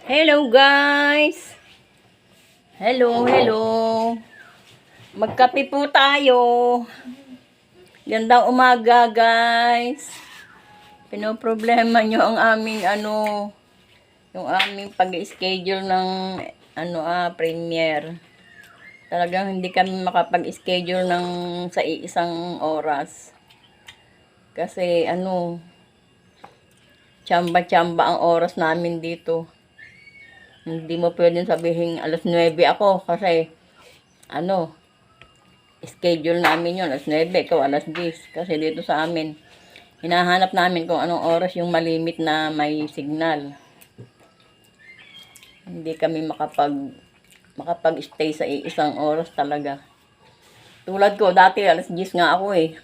Hello guys! Hello! Magkape po tayo. Gandang umaga guys. Pinoproblema nyo ang aming yung aming pag-schedule ng premiere. Talagang hindi kami makapag-schedule ng sa isang oras. Kasi tsamba-tsamba ang oras namin dito. Hindi mo pwedeng sabihin alas 9 ako kasi schedule namin yun alas 9, ikaw alas 10. Kasi dito sa amin, hinahanap namin kung anong oras yung malimit na may signal. Hindi kami makapag-stay sa isang oras talaga. Tulad ko, dati alas 10 nga ako eh.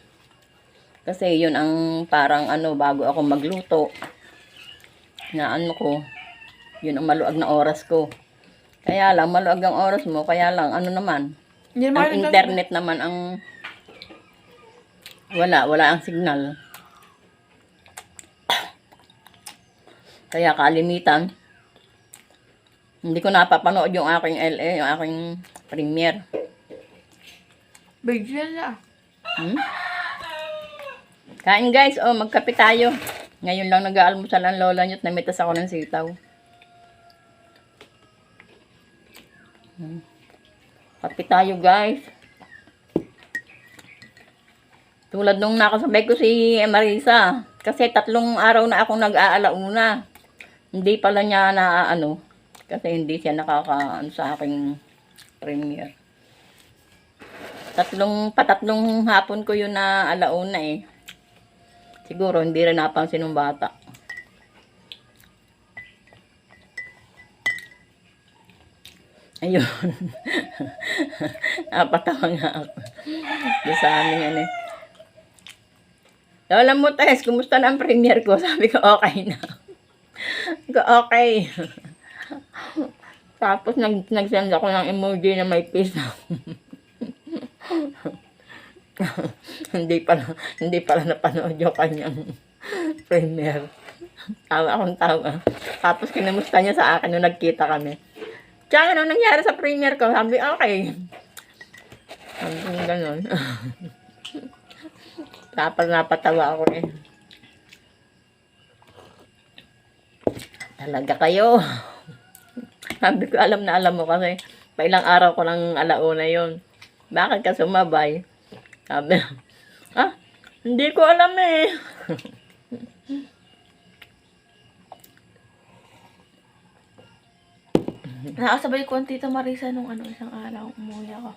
Kasi yun ang parang bago ako magluto. Na yun ang maluag na oras ko. Kaya lang, maluag ang oras mo. Kaya lang, naman. Ang internet naman ang wala ang signal. Kaya kalimitan, hindi ko napapanood yung aking LA, yung aking premiere. Bigyan na. Kain guys, magkape tayo. Ngayon lang nag-aalmusal ang lola nyo't namitas ako ng sitaw. Kape tayo guys. Tulad nung nakasabay ko si Marisa. Kasi 3 araw na akong nag-aalauna. Hindi pala niya na kasi hindi siya sa aking premiere. Patatlong hapon ko yun na alauna eh. Siguro hindi rin napansin ng bata. Ayun. Napatawa nga ako. Doon sa amin Lola mo, Tess, kumusta na ang premiere ko? Sabi ko, okay na. Okay. Tapos nag-send ako ng emoji na may peace. hindi pala napanood yung kanyang premiere. Tawa. Tapos kinamusta niya sa akin nung nagkita kami. Tsaka anong nangyari sa premiere ko? Sabi, okay. Sabi ko gano'n. Tapos napatawa ako eh. Talaga kayo. Sabi ko, alam mo kasi ilang araw ko lang alauna yon. Bakit ka sumabay? Sabi, hindi ko alam eh. Nakasabay ko ang Tita Marisa nung isang araw. Umuwi ako.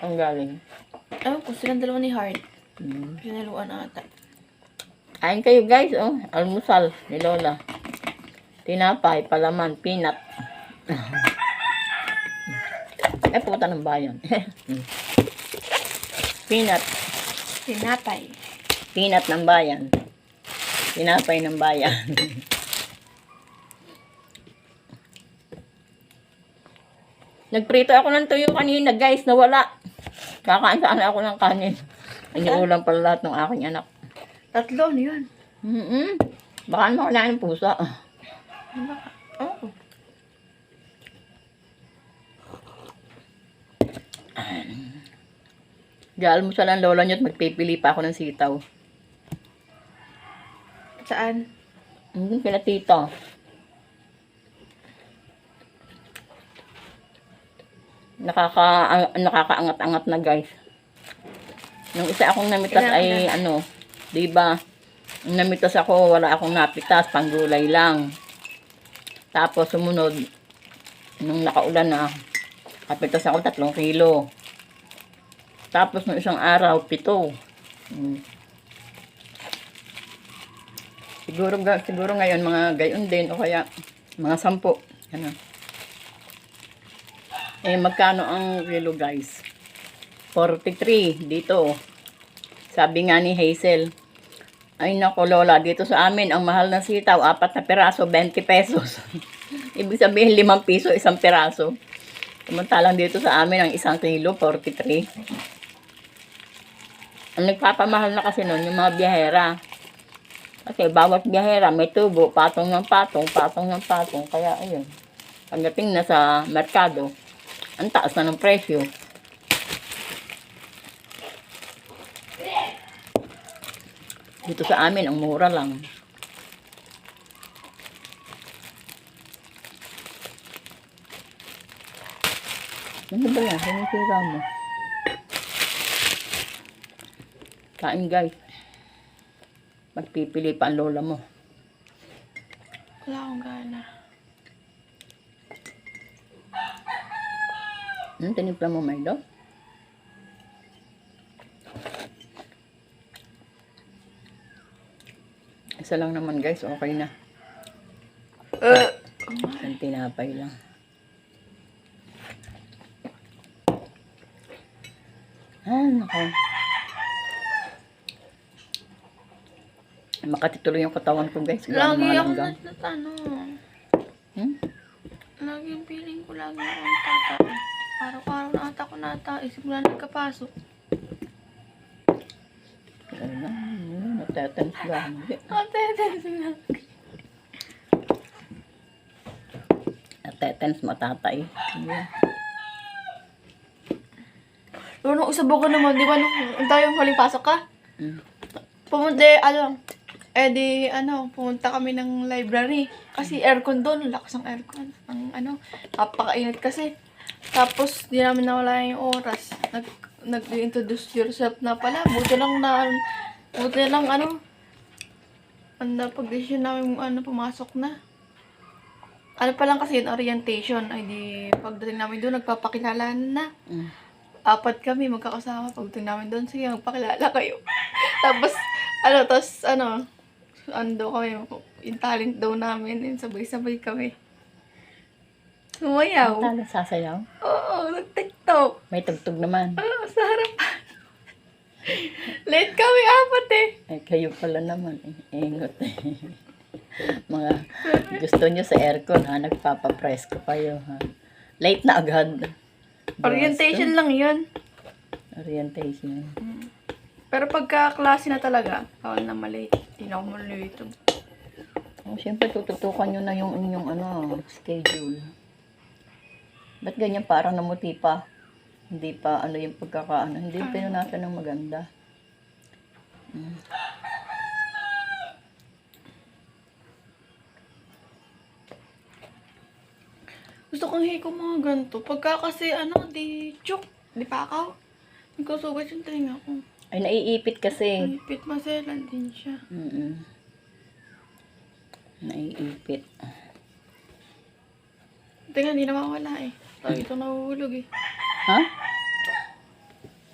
Ang galing. Ewan ko, silang dalawa ni Heart. Pinaluan ata. Kain kayo guys, almusal ni Lola. Tinapay, palaman, peanut. Puta ng bayan. Peanut. Tinapay. Peanut ng bayan. Tinapay ng bayan. Nagprito ako ng tuyo kanina guys, nawala. Kakain sana ako ng kanin. Ulam pala lahat ng aking anak. 3, ano yun? Baka naman wala ng pusa. Oo. Gaalmusal ang lola nyo't magpipili pa ako ng sitaw. Saan? Kila tita. Nakakaangat-angat na guys. Nung isa akong namitas ay diba? Nung namitas ako, wala akong napitas, panggulay lang. Tapos sumunod, nung nakaulan na, napitas ako 3 kilo. Tapos nung isang araw, 7. Siguro ngayon mga gayon din o kaya mga 10. Magkano ang kilo guys? 43 dito. Sabi nga ni Hazel, ay nako Lola, dito sa amin ang mahal ng sitaw, 4 na piraso, 20 pesos. Ibig sabihin 5 piso isang piraso. Samantalang dito sa amin ang 1 kilo, 43. Ang nagpapamahal na kasi nun yung mga biyahera. Kasi bawat biyahera may tubo, patong ng patong. Kaya ayun. Pagdating na sa merkado, ang taas na ng presyo. Dito sa amin, ang mura lang. Ano ba yan? Sinisira mo. Kain guys. Magpipili pa ang lola mo. Wala akong gana. Tinimpla mo, Milo? Isa lang naman guys, okay na. Isang tinapay lang. Nako. Makatituloy yung katawan ko guys. Lagi Mga ako langgam. ano. Lagi yung feeling ko lagi akong tata. Araw-araw na ata ko isip mo na nagkapasok. Ano na, natetens lang. Natetens matatay. Yeah. Pero nung usabo ko naman, di ba nung tayong huling pasok ka? Pumunta, pumunta kami ng library. Kasi aircon doon, lakas ng aircon. Napakainit kasi. Tapos, di namin nawala yung oras. Nag-introduce yourself na pala. Buti lang pag-decision namin pumasok na. Ano pa lang kasi yun, orientation. Ay di, pagdating namin doon, nagpapakilala na. 4 kami magkakasama. Pagdating namin doon, sige, magpakilala kayo. Tapos daw kami, yung talent daw namin, yung sabay-sabay kami. Sumayaw. Tala sasayaw? Oo, nag-tiktok. May tugtog naman. Sa harapan. Late kami 4 Ay, kayo pala naman. Ingot. Mga gusto nyo sa aircon ha, nagpapapresko kayo ha. Late na agad. Orientation lang yun. Orientation. Pero pagka klase na talaga, bawal na malate. Hindi na ako malate. Siyempre tututukan nyo na yung inyong schedule. Ba't ganyan parang namuti pa? Hindi pa yung pagkakaano. Hindi pinunasan ng maganda. Gusto kong hiko mga ganito. Pagka kasi di joke. Di pa ako. Nagkasugat yung talinga ko. Ay, naiipit kasi. Pit maselan din siya. Naiipit. Tingnan, hindi na mawala eh. Ito nahuhulog eh. Ha?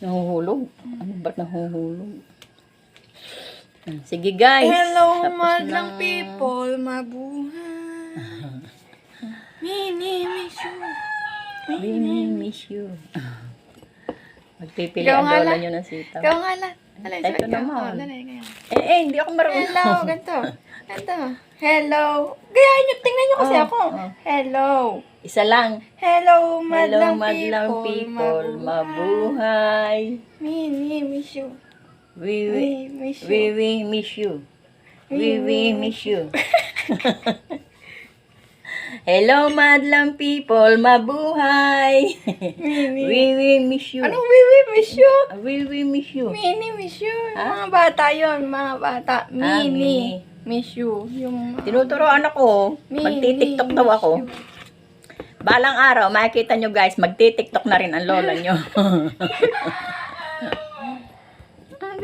Nahuhulog? Ano ba't nahuhulog? Sige guys. Hello, Tapos madlang na. people, mabuhay. Mini, miss you. Mini, miss you. Magpipili Ikaw ang nga lola lang. nyo ng sitaw. Ikaw nga lang. Dali, Ito ikaw. naman. Dali, ngayon. Hindi ako marunong. Hello, ganito. Ganito. Hello. Gayahin nyo, tingnan nyo kasi ako. Hello. Isa lang. Hello, Hello, madlang madlang people. Mabuhay. Mini, miss you. We miss you. we miss you. We miss you. Hello, madlang people. Mabuhay. We miss you. Anong we miss you? We miss you. Mini, miss you. Ha? Mga bata yon, mga bata. Mini. Mini, miss you. Yung Tinuturoan ako. Magti-tiktok daw ako. Balang araw, makikita nyo guys, magti-tiktok na rin ang lola nyo.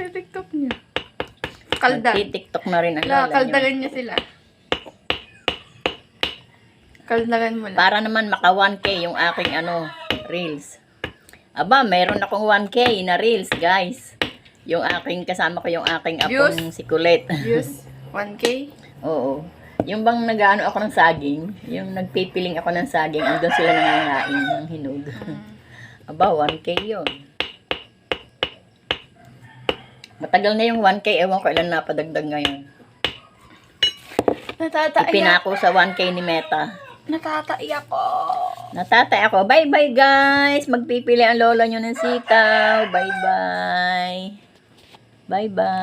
TikTok niya. Kaldag. Magti-tiktok na rin ang lola nyo. Kaldagan niya sila. Kaldagan mo lang. Para naman maka 1K yung aking reels. Aba, meron akong 1K na reels, guys. Yung aking, kasama ko yung aking apong si Colette. Views? 1K? Oo. Yung bang nag-ano ako ng saging, yung nagpipiling ako ng saging, andun sila nangangain ng hinog. Aba, 1K yun. Matagal na yung 1K, ewan ko ilan napadagdag ngayon. Ipinako sa 1K ni Meta. Natatai ako. Natatay ako. Bye-bye guys. Magpipili ang lola nyo ng sitaw. Bye-bye. Bye-bye.